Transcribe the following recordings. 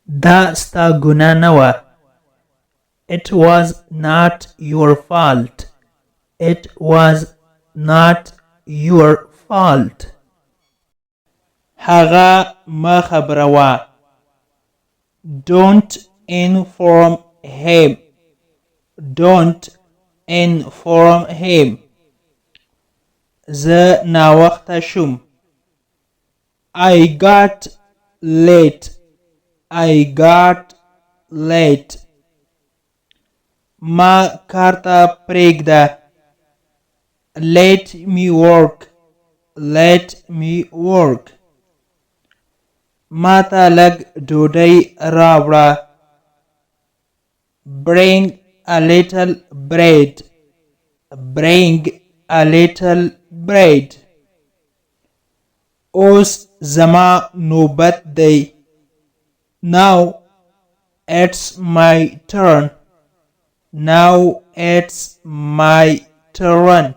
دا ستا ګناه نه وه. It was not your fault. It was not your fault. هغه ما خبروه. Don't inform him. Don't inform him. زه ناوخته شوم. I got late. I got late. ما کار ته پرېږده. Let me work. Let me work. ما ته لږ ډوډۍ راوړه. Bring a little bread. Bring a little bread. اوس زما نوبت دی. Now it's my turn. Now it's my turn.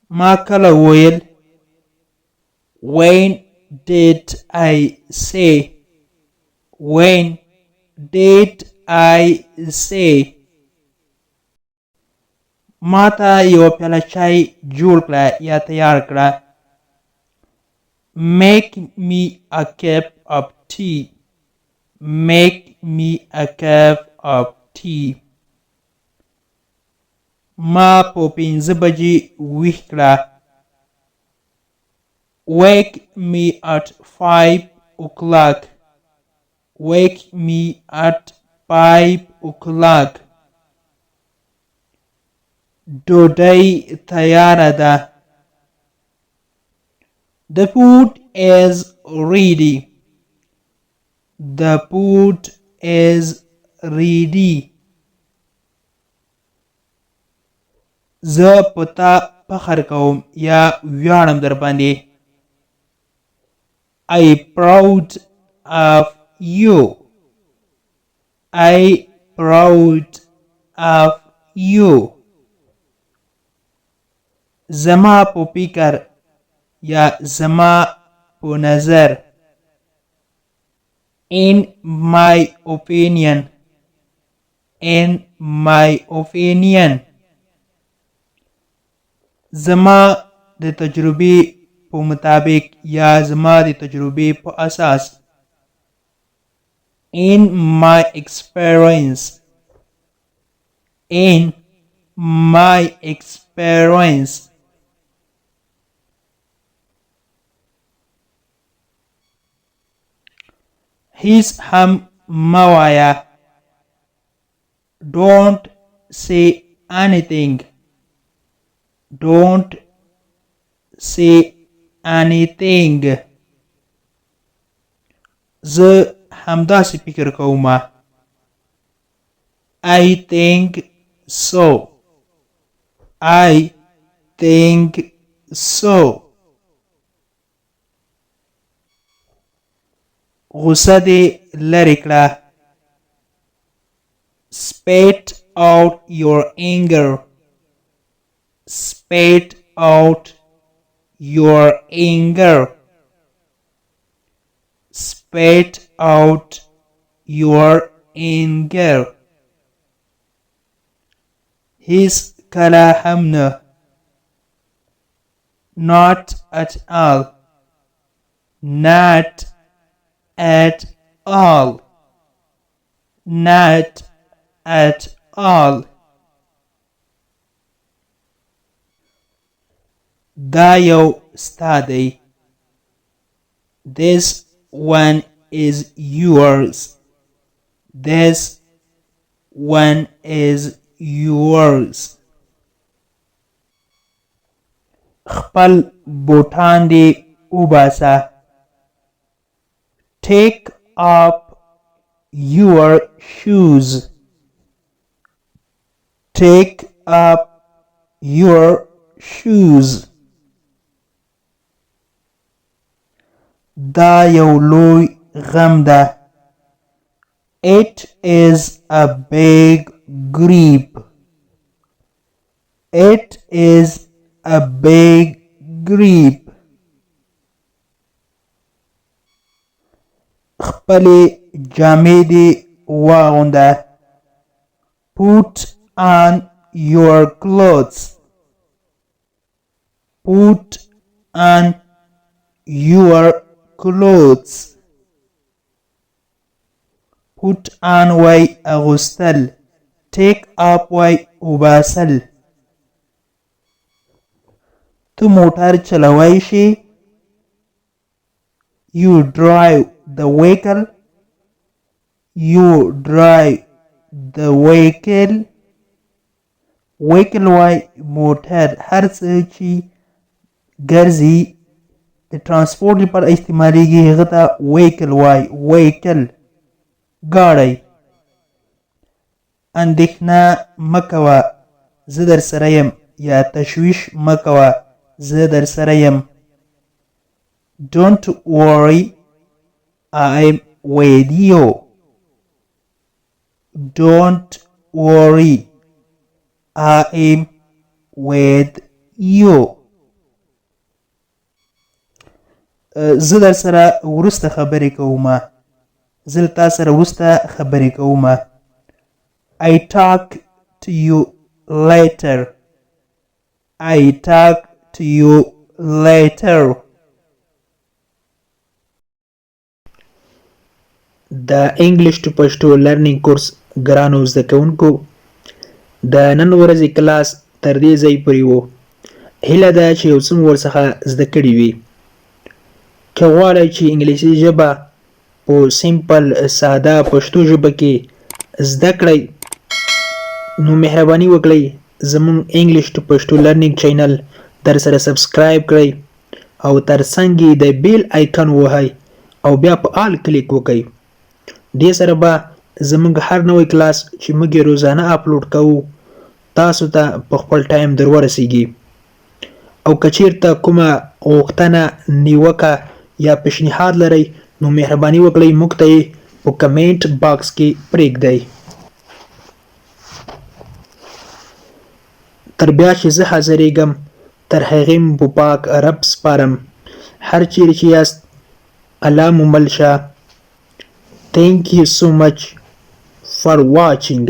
ما کله ویل. When did I say? When did I say? ما ته یو پیاله چای جوړ کړه یا تیار کړه. Make me a cup of tea. Make me a cup of tea. ما په 5 بجې ویښ کړه. Wake me at 5 o'clock. Wake me at 5 o'clock. ډوډۍ تیاره ده. The food is ready. The food is ready. زه په تا فخر کوم یا ویاړم در باندې. I proud of you. I proud of you. زما په فکر یا زما په نظر. In my opinion. In my opinion. زما د تجربې په مطابق یا زما د تجربې په اساس. In my experience. In my experience. هیڅ هم مه وایه. Don't say anything. Don't say anything. زه همداسې فکر کوم. I think so. I think so. غصه دې لرې کړه. Spit out your anger. Spit out your anger. Spit out your anger. هیڅ کله هم نه. Not at all. Not at all. Not at all. دا یو ستا دی. This one is yours. This one is yours. خپل بوټان دې وباسه. Take up your shoes. Take up your shoes. دا یو لوی غم ده. It is a big grief. It is a big grief. خپلې جامې دې واغونده. Put on your clothes. Put on your clothes. Put on وای اغوستل. Take up وای وباسل. تو موټر چلوای شي. You drive the vehicle. You drive the vehicle. vehicle وای موټر هر څه چې ګرځي د ترانسپورټ لپاره استعمالیږي هغه ته vehicle وای. vehicle ګاډی. اندېښنه مه کوه زه در سره یم یا تشویش مه کوه زه در سره یم. Don't worry I'm with you. Don't worry I'm with you. زه در سره وروسته خبرې کوم. زه له تا سره وروسته خبرې کوم. I talk to you later. I talk to you later. د انګلیش ټو پښتو لرنینګ کورس ګرانو زده کوونکو د نن ورځې کلاس تر دې ځای پورې و. هیله ده چې یو څه مو ورڅخه زده کړي وي. که غواړئ چې انګلیسي ژبه په سیمپل ساده پښتو ژبه کې زده کړئ نو مهرباني وکړئ زموږ انګلیش ټو پښتو لرنینګ چینل در سره سبسکرایب کړئ او تر څنګ یې د بیل آیکن ووهئ او بیا په آل کلیک وکړئ. دې سره به زموږ هر نوی کلاس چې موږ یې روزانه اپلوډ کوو تاسو ته په خپل ټایم در ورسیږي. او که چیرته کومه غوښتنه نیوکه یا پیشنهاد لرئ نو مهرباني وکړئ موږ ته یې په کمنټ باکس کې پرېږدئ. تر بیا چې زه حاضرېږم تر هغې مو په پاک رب سپارم. هر چیرې چې یاست الله مو مل شه. Thank you so much for watching.